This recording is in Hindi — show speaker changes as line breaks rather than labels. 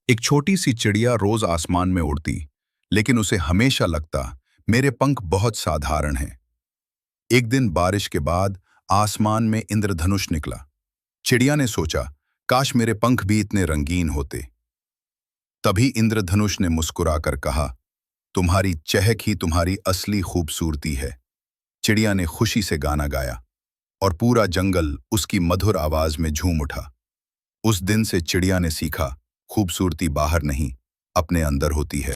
एक छोटी सी चिड़िया रोज आसमान में उड़ती, लेकिन उसे हमेशा लगता मेरे पंख बहुत साधारण हैं। एक दिन बारिश के बाद आसमान में इंद्रधनुष निकला। चिड़िया ने सोचा, काश मेरे पंख भी इतने रंगीन होते। तभी इंद्रधनुष ने मुस्कुराकर कहा, तुम्हारी चहक ही तुम्हारी असली खूबसूरती है। चिड़िया ने खुशी से गाना गाया और पूरा जंगल उसकी मधुर आवाज में झूम उठा। उस दिन से चिड़िया ने सीखा, खूबसूरती बाहर नहीं, अपने अंदर होती है।